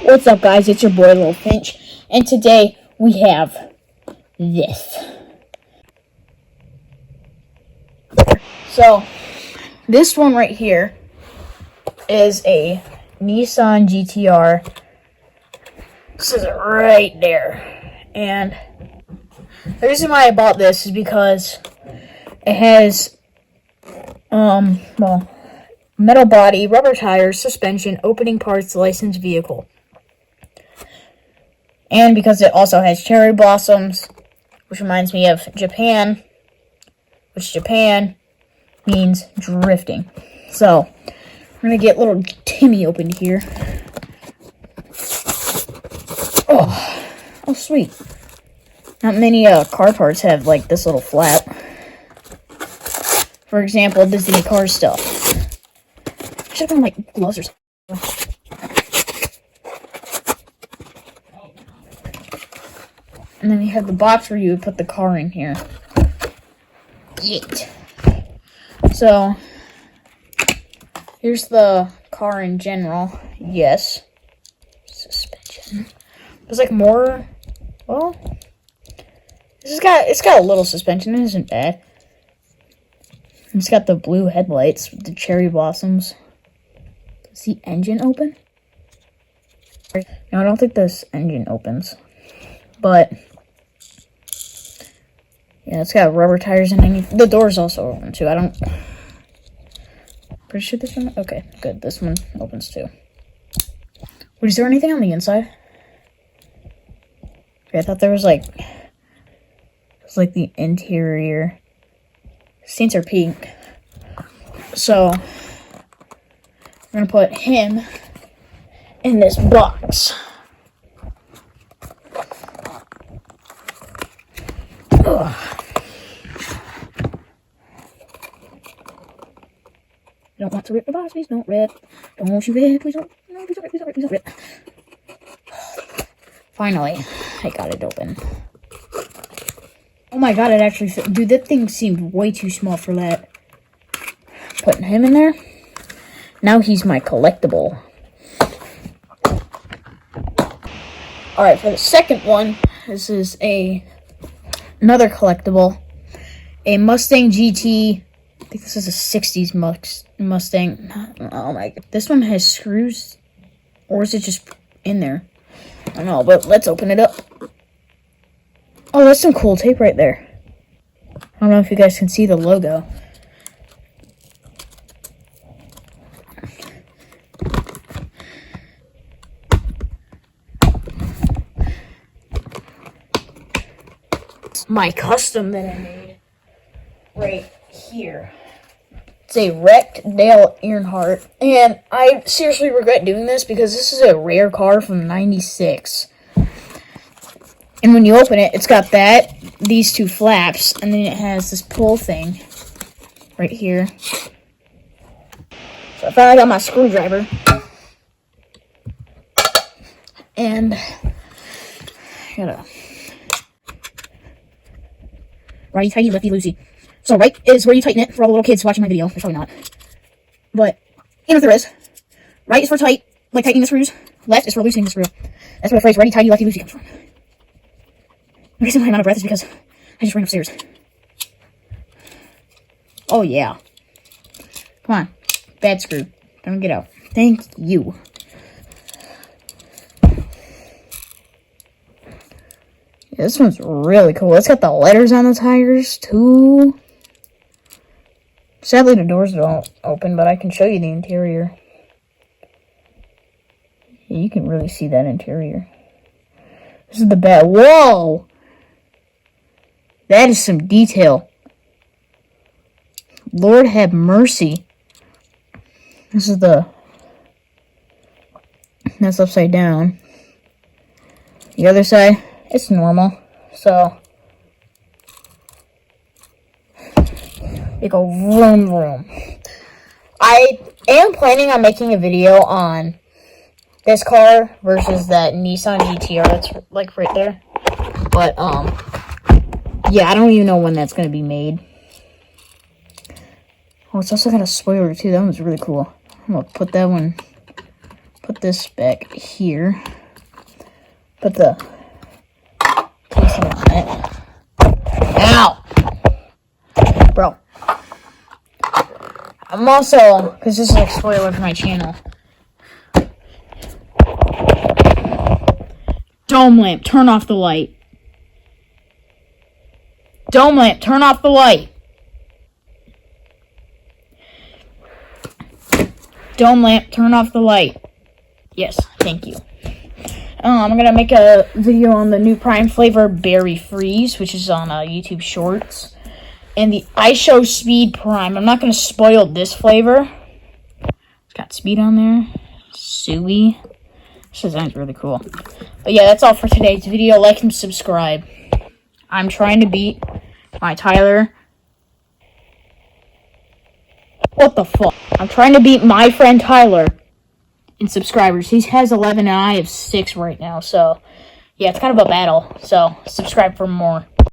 What's up, guys? It's your boy, Lil Finch, and today we have this. So, this one right here is a Nissan GTR. This is right there. And the reason why I bought this is because it has, metal body, rubber tires, suspension, opening parts, licensed vehicle. And because it also has cherry blossoms, which reminds me of Japan, which Japan means drifting. So, we're going to get little Timmy opened here. Oh, sweet. Not many car parts have, like, this little flap. For example, Disney car stuff. I should have done, like, gloves or something. And then you have the box where you would put the car in here. Yeet. So, here's the car in general. Yes. Suspension. There's like more. Well, it's got a little suspension. It isn't bad. It's got the blue headlights with the cherry blossoms. Is the engine open? No, I don't think this engine opens. But yeah, it's got rubber tires and the door's also open too. Pretty sure this one. Okay, good. This one opens too. Wait, is there anything on the inside? Okay, I thought there was like the interior. Saints are pink. So we're gonna put him in this box. Ugh. I don't want to rip the box, please don't rip. Don't you rip, please don't. No, please don't rip, please don't rip, please don't rip. Finally, I got it open. Oh my god, it actually fit. Dude, that thing seemed way too small for that. Putting him in there. Now he's my collectible. Alright, for the second one, this is another collectible. A Mustang GT. I think this is a 60s Mustang. Oh my god. This one has screws. Or is it just in there? I don't know, but let's open it up. Oh, that's some cool tape right there. I don't know if you guys can see the logo. It's my custom that I made right here. It's a wrecked Dale Earnhardt, and I seriously regret doing this because this is a rare car from '96. And when you open it, it's got these two flaps, and then it has this pull thing right here. So I finally got my screwdriver. And I gotta righty tighty, lefty loosey. So right is where you tighten it for all the little kids watching my video. There's probably not. But you know what there is. Right is for tight, like tightening the screws. Left is for loosening the screw. That's where the phrase righty tighty, lefty loosey comes from. The reason why I'm out of breath is because I just ran upstairs. Oh, yeah. Come on. Bad screw. Don't get out. Thank you. Yeah, this one's really cool. It's got the letters on the tires, too. Sadly, the doors don't open, but I can show you the interior. Yeah, you can really see that interior. This is the back. Whoa! That is some detail. Lord have mercy. This is that's upside down. The other side, it's normal. So, you go vroom vroom. I am planning on making a video on this car versus that Nissan GTR that's like right there. But, yeah, I don't even know when that's going to be made. Oh, it's also got a spoiler, too. That one's really cool. I'm going to put this back here. put the tasting on it. Ow! Bro. I'm also, because this is like spoiler for my channel. Dome lamp, turn off the light. Dome lamp, turn off the light. Dome lamp, turn off the light. Yes, thank you. I'm going to make a video on the new Prime flavor Berry Freeze, which is on YouTube Shorts. And the iShow Speed Prime. I'm not going to spoil this flavor. It's got speed on there. Suey. This design's really cool. But yeah, that's all for today's video. Like and subscribe. I'm trying to beat my Tyler. What the fuck? I'm trying to beat my friend Tyler in subscribers. He has 11 and I have 6 right now. So, yeah, it's kind of a battle. So, subscribe for more.